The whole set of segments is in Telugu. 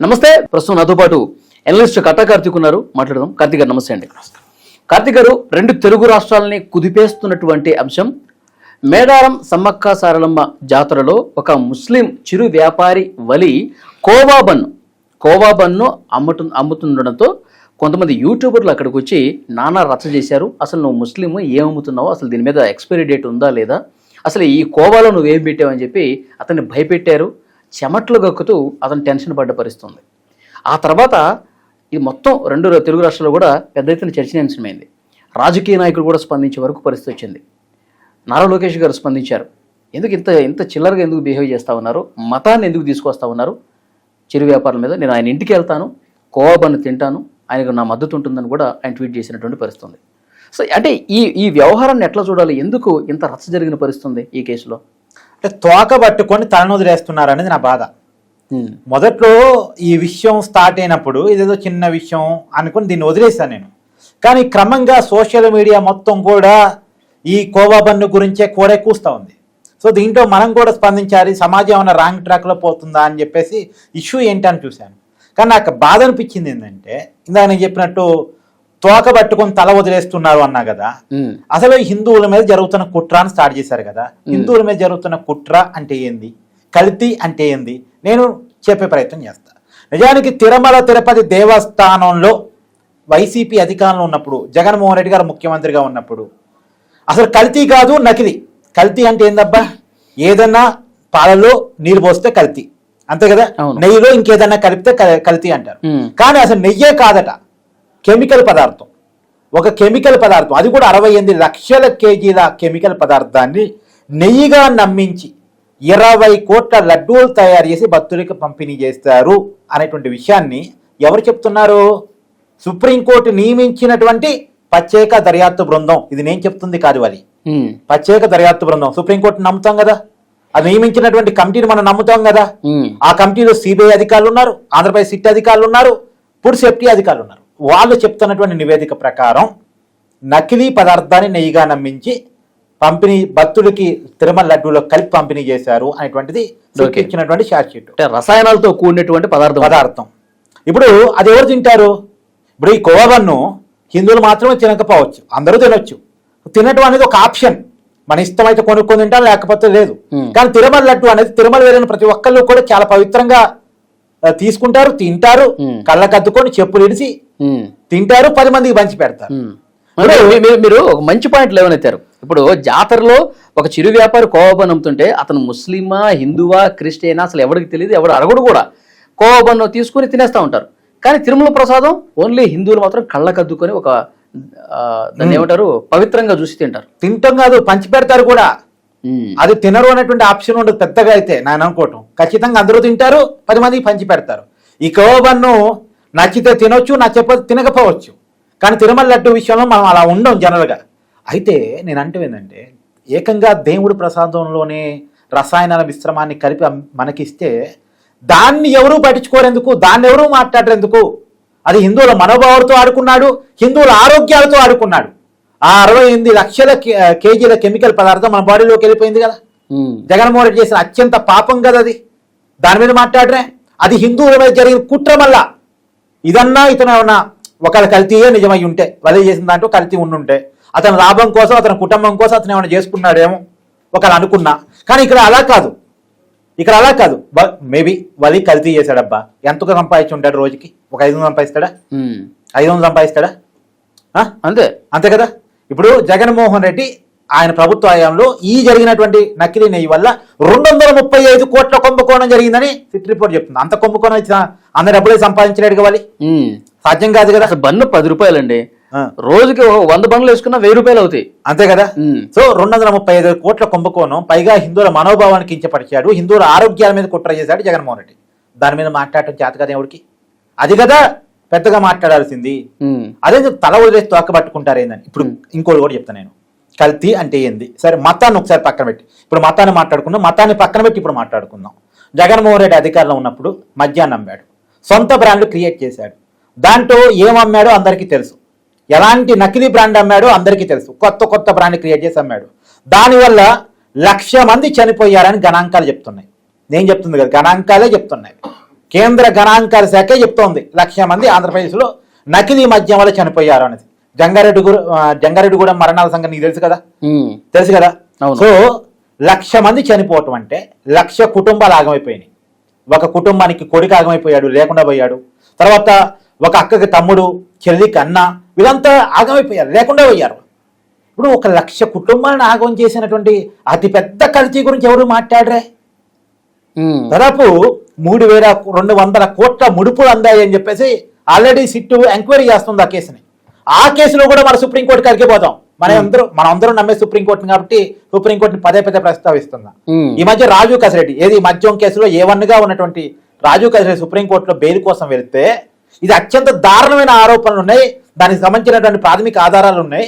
నమస్తే. ప్రస్తుతం నాతో పాటు ఎనలిస్ట్ కట్టా కార్తీక్ ఉన్నారు, మాట్లాడదాం. కార్తీక్ గారు నమస్తే అండి. కార్తీక్ గారు, రెండు తెలుగు రాష్ట్రాలని కుదిపేస్తున్నటువంటి అంశం, మేడారం సమ్మక్క సారలమ్మ జాతరలో ఒక ముస్లిం చిరు వ్యాపారి వలి కోవా బన్ను అమ్ముతుండడంతో కొంతమంది యూట్యూబర్లు అక్కడికి వచ్చి నానా రచ్చ చేశారు. అసలు నువ్వు ముస్లిం, ఏమమ్ముతున్నావు, అసలు దీని మీద ఎక్స్పైరీ డేట్ ఉందా లేదా, అసలు ఈ కోవాలో నువ్వేం పెట్టావని చెప్పి అతన్ని భయపెట్టారు. చెమట్లు గక్కుతూ అతను టెన్షన్ పడ్డ పరిస్థితుంది. ఆ తర్వాత ఇది మొత్తం రెండు తెలుగు రాష్ట్రాల్లో కూడా పెద్ద ఎత్తున చర్చనీయాంశమైంది. రాజకీయ నాయకులు కూడా స్పందించే వరకు పరిస్థితి వచ్చింది. నారా లోకేష్ గారు స్పందించారు. ఎందుకు ఇంత చిల్లరగా ఎందుకు బిహేవ్ చేస్తూ ఉన్నారు, మతాన్ని ఎందుకు తీసుకొస్తా ఉన్నారు చిరు వ్యాపారుల మీద, నేను ఆయన ఇంటికి వెళ్తాను, కోవా బన్ను తింటాను, ఆయనకు నా మద్దతు ఉంటుందని కూడా ఆయన ట్వీట్ చేసినటువంటి పరిస్థితుంది. సో అంటే ఈ వ్యవహారాన్ని ఎట్లా చూడాలి, ఎందుకు ఇంత రచ్చ జరిగిన పరిస్థితుంది ఈ కేసులో? అంటే తోక పట్టుకొని తలనొదిలేస్తున్నారు అనేది నా బాధ. మొదట్లో ఈ విషయం స్టార్ట్ అయినప్పుడు ఇదేదో చిన్న విషయం అనుకుని దీన్ని వదిలేశాను నేను. కానీ క్రమంగా సోషల్ మీడియా మొత్తం కూడా ఈ కోవా బన్ను గురించే కూడా కూస్తూ ఉంది. సో దీంట్లో మనం కూడా స్పందించాలి, సమాజం ఏమైనా రాంగ్ ట్రాక్లో పోతుందా అని చెప్పేసి ఇష్యూ ఏంటని చూశాను. కానీ నాకు బాధ అనిపించింది ఏంటంటే, ఇందాక నేను చెప్పినట్టు తోక పట్టుకొని తల వదిలేస్తున్నారు అన్నా కదా, అసలు హిందువుల మీద జరుగుతున్న కుట్ర అని స్టార్ట్ చేశారు కదా. హిందువుల మీద జరుగుతున్న కుట్ర అంటే ఏంది, కల్తీ అంటే ఏంది, నేను చెప్పే ప్రయత్నం చేస్తా. నిజానికి తిరుమల తిరుపతి దేవస్థానంలో వైసీపీ అధికారంలో ఉన్నప్పుడు, జగన్మోహన్ రెడ్డి గారు ముఖ్యమంత్రిగా ఉన్నప్పుడు అసలు కల్తీ కాదు నకిలీ. కల్తీ అంటే ఏందబ్బా, ఏదన్నా పాలలో నీళ్ళు పోస్తే కల్తీ, అంతే కదా. నెయ్యిలో ఇంకేదన్నా కలిపితే కల్తీ అంటారు. కానీ అసలు నెయ్యే కాదట, కెమికల్ పదార్థం, ఒక కెమికల్ పదార్థం, అది కూడా 68 లక్షల కేజీల కెమికల్ పదార్థాన్ని నెయ్యిగా నమ్మించి 20 కోట్ల లడ్డూలు తయారు చేసి భక్తులకు పంపిణీ చేస్తారు అనేటువంటి విషయాన్ని ఎవరు చెప్తున్నారు? సుప్రీంకోర్టు నియమించినటువంటి ప్రత్యేక దర్యాప్తు బృందం. ఇది నేను చెప్తుంది కాదు, అది ప్రత్యేక దర్యాప్తు బృందం. సుప్రీంకోర్టు నమ్ముతాం కదా, అది నియమించినటువంటి కమిటీని మనం నమ్ముతాం కదా. ఆ కమిటీలో సిబిఐ అధికారులు ఉన్నారు, ఆంధ్రప్రదేశ్ సిట్ అధికారులు ఉన్నారు, ఫుడ్ సేఫ్టీ అధికారులు ఉన్నారు. వాళ్ళు చెప్తున్నటువంటి నివేదిక ప్రకారం నకిలీ పదార్థాన్ని నెయ్యిగా నమ్మించి పంపిణీ భక్తులకి తిరుమల లడ్డూలో కలిపి పంపిణీ చేశారు అనేటువంటిది ఇచ్చినటువంటి ఛార్జ్ షీట్. రసాయనాలతో కూడినటువంటి పదార్థం. ఇప్పుడు అది ఎవరు తింటారు? ఇప్పుడు ఈ కోవా బన్ను హిందువులు మాత్రమే తినకపోవచ్చు, అందరూ తినొచ్చు. తినటం అనేది ఒక ఆప్షన్, మన ఇష్టం అయితే కొనుక్కొని తింటాం, లేకపోతే లేదు. కానీ తిరుమల లడ్డు అనేది తిరుమల వెళ్ళిన ప్రతి ఒక్కళ్ళు కూడా చాలా పవిత్రంగా తీసుకుంటారు, తింటారు, కళ్ళకద్దుకొని చెప్పులు ఇడిసి తింటారు, 10 మందికి పంచి పెడతారు. మీరు ఒక మంచి పాయింట్ లేవనెత్తారు. ఇప్పుడు జాతరలో ఒక చిరు వ్యాపారి కోవా బన్ను అమ్ముతుంటే అతను ముస్లిమా, హిందువా, క్రిస్టియనా అసలు ఎవరికి తెలియదు, ఎవరు అడగడు కూడా. కోవా బన్ను తీసుకుని తినేస్తూ ఉంటారు. కానీ తిరుమల ప్రసాదం ఓన్లీ హిందువులు మాత్రం కళ్ళకద్దుకొని ఒక దాన్ని ఏమంటారు, పవిత్రంగా చూసి తింటారు. తింటాం కాదు, పంచి పెడతారు కూడా. అది తినరు అనేటువంటి ఆప్షన్ ఉండదు పెద్దగా అయితే నేను అనుకోవటం. ఖచ్చితంగా అందరూ తింటారు, 10 మందికి పంచి పెడతారు. ఈ కోవా బన్ను నచ్చితే తినొచ్చు, నచ్చకపోతే తినకపోవచ్చు. కానీ తిరుమల లడ్డు విషయంలో మనం అలా ఉండం జనరల్గా. అయితే నేను అంటే ఏంటంటే, ఏకంగా దేవుడి ప్రసాదంలోనే రసాయనాల మిశ్రమాన్ని కలిపి మనకిస్తే దాన్ని ఎవరూ పట్టించుకోరెందుకు, దాన్ని ఎవరూ మాట్లాడరెందుకు? అది హిందువుల మనోభావాలతో ఆడుకున్నాడు, హిందువుల ఆరోగ్యాలతో ఆడుకున్నాడు. ఆ 68 లక్షల కేజీల కెమికల్ పదార్థం మన బాడీలోకి వెళ్ళిపోయింది కదా. జగన్మోహన్ రెడ్డి చేసిన అత్యంత పాపం కదా అది. దాని మీద మాట్లాడరే, అది హిందువుల మీద జరిగిన కుట్ర. మళ్ళా ఇదన్నా ఇతను ఏమన్నా ఒకవేళ కల్తీయే నిజమై ఉంటే, వలే చేసిన దాంట్లో కల్తీ ఉండుంటే, అతని లాభం కోసం, అతని కుటుంబం కోసం అతను ఏమైనా చేసుకున్నాడేమో ఒకవేళ అనుకున్నా. కానీ ఇక్కడ అలా కాదు. మేబీ వలి కల్తీ చేశాడబ్బా, ఎంతగా సంపాదించి ఉంటాడు రోజుకి? ఒక 500 సంపాదిస్తాడా? 500 సంపాదిస్తాడా? అంతే కదా. ఇప్పుడు జగన్మోహన్ రెడ్డి ఆయన ప్రభుత్వ హయాంలో ఈ జరిగినటువంటి నకిలీ నెయ్యి వల్ల 235 కోట్ల కుంభకోణం జరిగిందని సిట్ రిపోర్ట్ చెప్తుంది. అంత కుంభకోణం ఇచ్చిన అంత డబ్బులే సంపాదించలేడు కావాలి, సాధ్యం కాదు కదా. బన్ను 10 రూపాయలండి, రోజుకి 100 బండ్లు వేసుకున్నా 1000 రూపాయలు అవుతాయి, అంతే కదా. సో 235 కోట్ల కుంభకోణం, పైగా హిందువుల మనోభావాన్ని కించపరిచాడు, హిందువుల ఆరోగ్యాల మీద కుట్ర చేశాడు జగన్మోహన్ రెడ్డి. దాని మీద మాట్లాడటం చేత కదా ఎవరికి? అది కదా పెద్దగా మాట్లాడాల్సింది. అదే తల వదిలేసి తోక పట్టుకుంటారు ఏందని. ఇప్పుడు ఇంకోటి కూడా చెప్తాను నేను, కల్తీ అంటే ఏంది. సరే, మతాన్ని ఒకసారి పక్కన పెట్టి, ఇప్పుడు మతాన్ని మాట్లాడుకుందాం, మతాన్ని పక్కన పెట్టి ఇప్పుడు మాట్లాడుకుందాం. జగన్మోహన్ రెడ్డి అధికారంలో ఉన్నప్పుడు మద్యాన్ని అమ్మాడు, సొంత బ్రాండ్లు క్రియేట్ చేశాడు. దాంట్లో ఏమమ్మాడో అందరికీ తెలుసు, ఎలాంటి నకిలీ బ్రాండ్ అమ్మాడో అందరికీ తెలుసు. కొత్త బ్రాండ్ క్రియేట్ చేసి అమ్మాడు. దానివల్ల 1,00,000 మంది చనిపోయారని గణాంకాలు చెప్తున్నాయి. నేను చెప్తుంది కదా, గణాంకాలే చెప్తున్నాయి. కేంద్ర గణాంకాల శాఖే చెప్తోంది 1,00,000 మంది ఆంధ్రప్రదేశ్లో నకిలీ మద్యం వల్ల చనిపోయారు అనేది. జంగారెడ్డిగూడెం మరణాల సంగతి నీకు తెలుసు కదా, తెలుసు కదా. సో 1,00,000 మంది చనిపోవటం అంటే 1,00,000 కుటుంబాలు ఆగమైపోయినాయి. ఒక కుటుంబానికి కొడుకు ఆగమైపోయాడు, లేకుండా పోయాడు. తర్వాత ఒక అక్కకి తమ్ముడు, చెల్లికి అన్న, వీళ్ళంతా ఆగమైపోయారు, లేకుండా పోయారు. ఇప్పుడు 1,00,000 కుటుంబాలను ఆగం చేసినటువంటి అతి పెద్ద కల్తీ గురించి ఎవరు మాట్లాడరే? దాదాపు 3,200 కోట్ల ముడుపులు అందాయని చెప్పేసి ఆల్రెడీ సిట్టు ఎంక్వైరీ చేస్తుంది ఆ కేసుని. ఆ కేసులో కూడా మన సుప్రీంకోర్టు కాడికి పోతాం. మనం నమ్మే సుప్రీంకోర్టుని కాబట్టి సుప్రీంకోర్టుని పదే ప్రస్తావిస్తుందా. ఈ మధ్య రాజు కసిరెడ్డి ఏది మద్యం కేసులో A1గా ఉన్నటువంటి రాజు కసిరెడ్డి సుప్రీంకోర్టులో బెయిల్ కోసం వెళితే ఇది అత్యంత దారుణమైన ఆరోపణలు ఉన్నాయి, దానికి సంబంధించినటువంటి ప్రాథమిక ఆధారాలు ఉన్నాయి,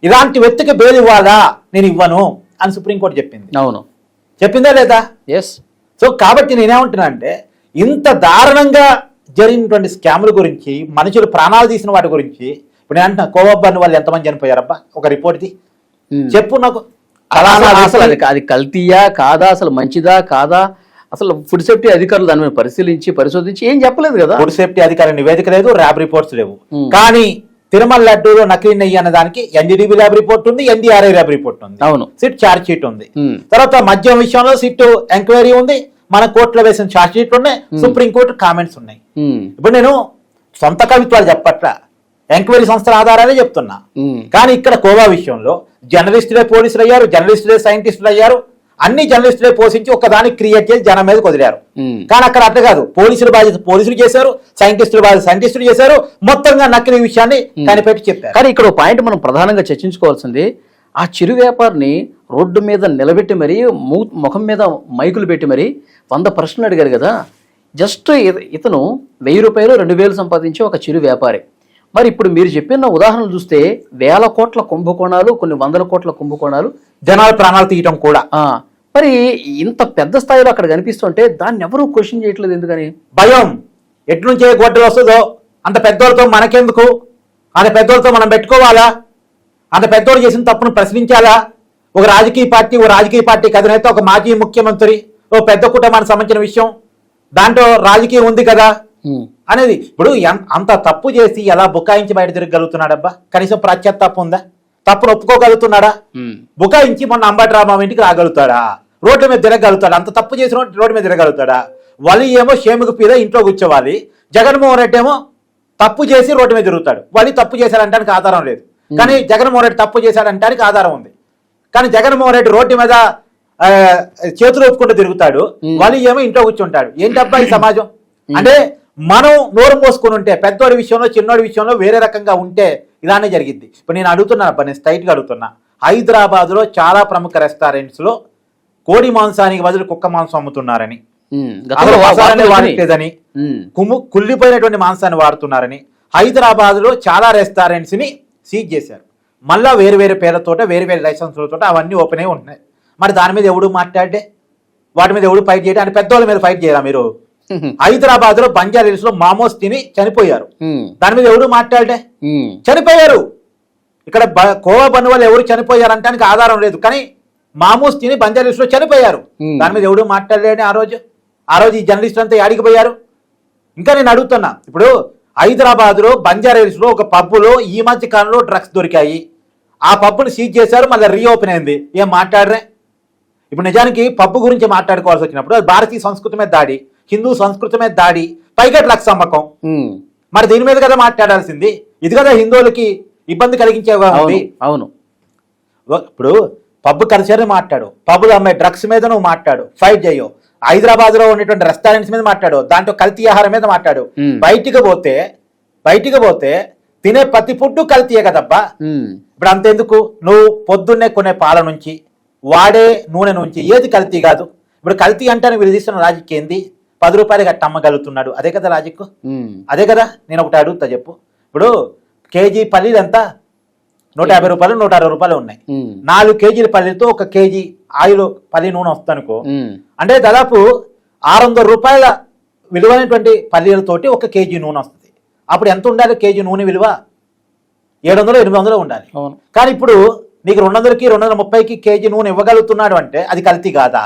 ఇలాంటి వ్యక్తికి బెయిల్ ఇవ్వాలా, నేను ఇవ్వను అని సుప్రీంకోర్టు చెప్పింది. అవును, చెప్పిందా లేదా? ఎస్. సో కాబట్టి నేనేమంటున్నా అంటే ఇంత దారుణంగా జరిగినటువంటి స్కాముల గురించి, మనుషులు ప్రాణాలు తీసిన వాటి గురించి ఇప్పుడు నేను అంటున్నా, కోవబ్బన్ వాళ్ళు ఎంతమంది చనిపోయారబ్బా? ఒక రిపోర్ట్ది చెప్పు నాకు. అసలు అది కల్తీయా కాదా, అసలు మంచిదా కాదా, అసలు ఫుడ్ సేఫ్టీ అధికారులు దాని మీద పరిశోధించి ఏం చెప్పలేదు కదా. ఫుడ్ సేఫ్టీ అధికారి నివేదిక లేదు, ర్యాబ్ రిపోర్ట్స్ లేవు. కానీ తిరుమల లడ్డూలో నకిలీ నెయ్యి అన్న దానికి NDDB ల్యాబ్ రిపోర్ట్ ఉంది, NDRI ల్యాబ్ రిపోర్ట్ ఉంది. అవును, సిట్ ఛార్జ్ షీట్ ఉంది. తర్వాత మద్యం విషయంలో సిట్ ఎంక్వైరీ ఉంది, మన కోర్టులో వేసిన ఛార్జ్ షీట్లు ఉన్నాయి, సుప్రీంకోర్టు కామెంట్స్ ఉన్నాయి. ఇప్పుడు నేను సొంత కవిత్వాలు చెప్పట్లా, ఎంక్వైరీ సంస్థల ఆధారాలే చెప్తున్నా. కానీ ఇక్కడ కోవా విషయంలో జర్నలిస్టులే పోలీసులు అయ్యారు, జర్నలిస్టులే సైంటిస్టులు అయ్యారు, అన్ని జర్నలిస్టులే పోషించి ఒకదాన్ని క్రియేట్ చేసి జనం మీద వదిలారు. కానీ అక్కడ అట్లా కాదు, పోలీసుల బాధ్యత పోలీసులు చేశారు, సైంటిస్టుల బాధ్యత సైంటిస్టులు చేశారు, మొత్తంగా నకిలీ విషయాన్ని కనిపెట్టి చెప్పారు. కానీ ఇక్కడ పాయింట్ మనం ప్రధానంగా చర్చించుకోవాల్సింది, ఆ చిరు వ్యాపారిని రోడ్డు మీద నిలబెట్టి మరీ ముఖం మీద మైకులు పెట్టి మరీ 100 ప్రశ్నలు అడిగారు కదా. జస్ట్ ఇతను 1,000 రూపాయలు 2,000 సంపాదించే ఒక చిరు వ్యాపారి. మరి ఇప్పుడు మీరు చెప్పిన ఉదాహరణలు చూస్తే 1,000 కోట్ల కుంభకోణాలు, కొన్ని 100 కోట్ల కుంభకోణాలు, జనాల ప్రాణాలు తీయటం కూడా. మరి ఇంత పెద్ద స్థాయిలో అక్కడ కనిపిస్తుంటే దాన్ని ఎవరు క్వశ్చన్ చేయట్లేదు ఎందుకని? భయం. ఎటు నుంచి ఏ గొడ్డలు వస్తుందో, అంత పెద్దోళ్ళతో మనకెందుకు, అంత పెద్దోళ్ళతో మనం పెట్టుకోవాలా, అంత పెద్దోళ్ళు చేసిన తప్పును ప్రశ్నించాలా? ఒక రాజకీయ పార్టీకి అధినేత, ఒక మాజీ ముఖ్యమంత్రి, ఓ పెద్ద కుటుంబానికి సంబంధించిన విషయం, దాంట్లో రాజకీయం ఉంది కదా అనేది. ఇప్పుడు అంత తప్పు చేసి ఎలా బుకాయించి బయట తిరగలుగుతున్నాడబ్బా? కనీసం ప్రత్యత్తాపం ఉందా? తప్పును ఒప్పుకోగలుగుతున్నాడా? బుకాయించి మొన్న అంబటి రామారావు ఇంటికి రాగలుగుతాడా? రోడ్ల మీద తిరగలుగుతాడా? అంత తప్పు చేసిన రోడ్డు మీద తిరగలుగుతాడా? వాళ్ళు ఏమో షేముకు పీద ఇంట్లో కూర్చోవాలి, జగన్మోహన్ రెడ్డి ఏమో తప్పు చేసి రోడ్డు మీద తిరుగుతాడు. వాళ్ళు తప్పు చేశాడంటానికి ఆధారం లేదు, కానీ జగన్మోహన్ రెడ్డి తప్పు చేశాడంటానికి ఆధారం ఉంది. కానీ జగన్మోహన్ రెడ్డి రోడ్డు మీద చేతులు ఒప్పుకుంటూ తిరుగుతాడు, వాళ్ళు ఏమో ఇంట్లో కూర్చుంటాడు. ఏంటబ్బా ఈ సమాజం? అంటే మనం నోరు మోసుకుని ఉంటే, పెద్దోడి విషయంలో చిన్నోడి విషయంలో వేరే రకంగా ఉంటే ఇలానే జరిగింది. ఇప్పుడు నేను అడుగుతున్నా అబ్బా, నేను స్ట్రైట్గా అడుగుతున్నా, హైదరాబాద్లో చాలా ప్రముఖ రెస్టారెంట్స్లో కోడి మాంసానికి బదులు కుక్క మాంసం అమ్ముతున్నారని, వాడట్లేదని, కుళ్ళిపోయినటువంటి మాంసాన్ని వాడుతున్నారని హైదరాబాద్లో చాలా రెస్టారెంట్స్ ని సీజ్ చేశారు. మళ్ళా వేరు పేర్లతోట, వేరు లైసెన్సులతో అవన్నీ ఓపెన్ అయి ఉంటున్నాయి. మరి దాని మీద ఎవడు మాట్లాడే, వాటి మీద ఎవడు ఫైట్ చేయడం? అని పెద్దవాళ్ళ మీద ఫైట్ చేయరా మీరు? హైదరాబాద్ లో బంజారా హిల్స్ లో మామోస్ తిని చనిపోయారు, దాని మీద ఎవడు మాట్లాడే? చనిపోయారు. ఇక్కడ కోవా బన్ను వాళ్ళు ఎవరు చనిపోయారు అంటానికి ఆధారం లేదు, కానీ మామోస్ తిని బంజారా హిల్స్ లో చనిపోయారు, దాని మీద ఎవడు మాట్లాడలేని ఆ రోజు ఈ జర్నలిస్టులు అంతా యాడికి పోయారు? ఇంకా నేను అడుగుతున్నా, ఇప్పుడు హైదరాబాద్ లో బంజారా హిల్స్ లో ఒక పబ్బులో ఈ మధ్య కాలంలో డ్రగ్స్ దొరికాయి, ఆ పబ్బును సీజ్ చేశారు, మళ్ళీ రీఓపెన్ అయింది, ఏం మాట్లాడరే? ఇప్పుడు నిజానికి పబ్బు గురించి మాట్లాడుకోవాల్సి వచ్చినప్పుడు అది భారతీయ సంస్కృతి మీద దాడి, హిందూ సంస్కృతి మీద దాడి, పైగా డ్రగ్స్ అమ్మకం. మరి దీని మీద కదా మాట్లాడాల్సింది, ఇది కదా హిందువులకి ఇబ్బంది కలిగించేగా ఉంది. అవును, ఇప్పుడు పబ్బు కల్చర్ మాట్లాడు, పబ్బులు అమ్మే డ్రగ్స్ మీద నువ్వు మాట్లాడు, ఫైట్ చేయవు. హైదరాబాద్ లో ఉన్నటువంటి రెస్టారెంట్స్ మీద మాట్లాడు, దాంట్లో కల్తీ ఆహారం మీద మాట్లాడు. బయటికి పోతే తినే ప్రతి ఫుడ్ కల్తీయే కదబ్బా. ఇప్పుడు అంతెందుకు, నువ్వు పొద్దున్నే కొనే పాల నుంచి, వాడే నూనె నుంచి ఏది కల్తీ కాదు. ఇప్పుడు కల్తీ అంటే విధిస్తున్న లాజిక్ ఏంది? 10 రూపాయలు గట్టి అమ్మగలుగుతున్నాడు, అదే కదా లాజిక్, అదే కదా. నేను ఒకటి అడుగుతా చెప్పు, ఇప్పుడు కేజీ పల్లీలు ఎంత? 150 రూపాయలు 160 రూపాయలు ఉన్నాయి. 4 కేజీల పల్లీలతో 1 కేజీ ఆయిల్ పల్లి నూనె వస్తుంది అనుకో, అంటే దాదాపు 600 రూపాయల విలువైనటువంటి పల్లీలతోటి 1 కేజీ నూనె వస్తుంది. అప్పుడు ఎంత ఉండాలి కేజీ నూనె విలువ? 700-800 ఉండాలి. కానీ ఇప్పుడు నీకు 200కి 230కి కేజీ నూనె ఇవ్వగలుగుతున్నాడు అంటే అది కల్తీ కాదా?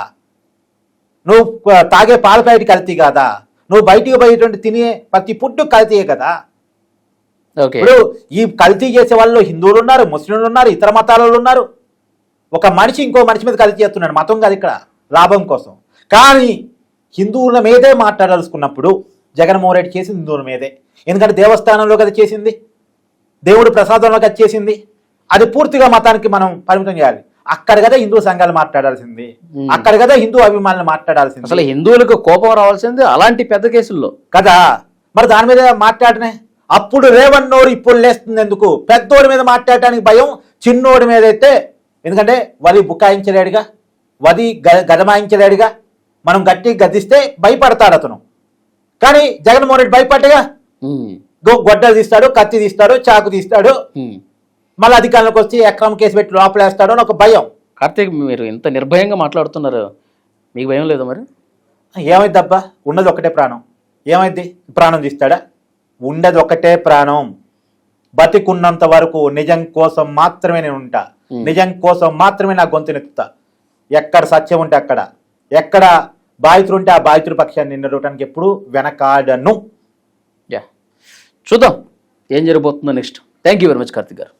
నువ్వు తాగే పాల ప్యాకెట్ కల్తీ కాదా? నువ్వు బయటికి పోయేటువంటి తినే ప్రతి ఫుడ్ కల్తీయే కదా. ఓకే. ఇప్పుడు ఈ కల్తీ చేసే వాళ్ళు హిందువులు ఉన్నారు, ముస్లింలు ఉన్నారు, ఇతర మతాల వాళ్ళు ఉన్నారు. ఒక మనిషి ఇంకో మనిషి మీద కల్తీ చేస్తున్నాడు, మతం కాదు ఇక్కడ, లాభం కోసం. కానీ హిందువుల మీదే మాట్లాడాల్సుకున్నప్పుడు జగన్మోహన్ రెడ్డి చేసింది హిందువుల మీదే. ఎందుకంటే దేవస్థానంలో కదా చేసింది, దేవుడి ప్రసాదంలో కదా చేసింది. అది పూర్తిగా మతానికి మనం పరిమితం చేయాలి. అక్కడ కదా హిందూ సంఘాలు మాట్లాడాల్సింది, అక్కడ కదా హిందూ అభిమానులు మాట్లాడాల్సింది. అసలు హిందువులకు కోపం రావాల్సింది అలాంటి పెద్ద కేసుల్లో కదా. మరి దాని మీద మాట్లాడనే అప్పుడు రేవన్నోరు ఇప్పుడు లేస్తుంది ఎందుకు? పెద్దోడి మీద మాట్లాడటానికి భయం, చిన్నోడి మీద అయితే, ఎందుకంటే వది బుకాయించలేడుగా, వది గదమాయించలేడుగా. మనం గట్టి గద్దిస్తే భయపడతాడు అతను. కానీ జగన్మోహన్ రెడ్డి భయపడ్డగా, గొడ్డలు తీస్తాడు, కత్తి తీస్తాడు, చాకు తీస్తాడు, మళ్ళీ అధికారంలోకి వచ్చి అక్రమ కేసు పెట్టి లోపలేస్తాడు అని ఒక భయం. కార్తీక్, మీరు ఇంత నిర్భయంగా మాట్లాడుతున్నారు, మీకు భయం లేదు మరి? ఏమైంది అబ్బా, ఉన్నది ఒకటే ప్రాణం, ఏమైంది? ప్రాణం తీస్తాడా? ఉండేది ఒకటే ప్రాణం. బతికున్నంత వరకు నిజం కోసం మాత్రమే నేను ఉంటా, నిజం కోసం మాత్రమే నా గొంతునెత్తుతా. ఎక్కడ సత్యం ఉంటే అక్కడ, ఎక్కడ బాధితులు ఉంటే ఆ బాధితుల పక్షాన్ని నిలబడటానికి ఎప్పుడు వెనకాడను. చూద్దాం ఏం జరగబోతుందో next. Thank you very much Karthik గారు.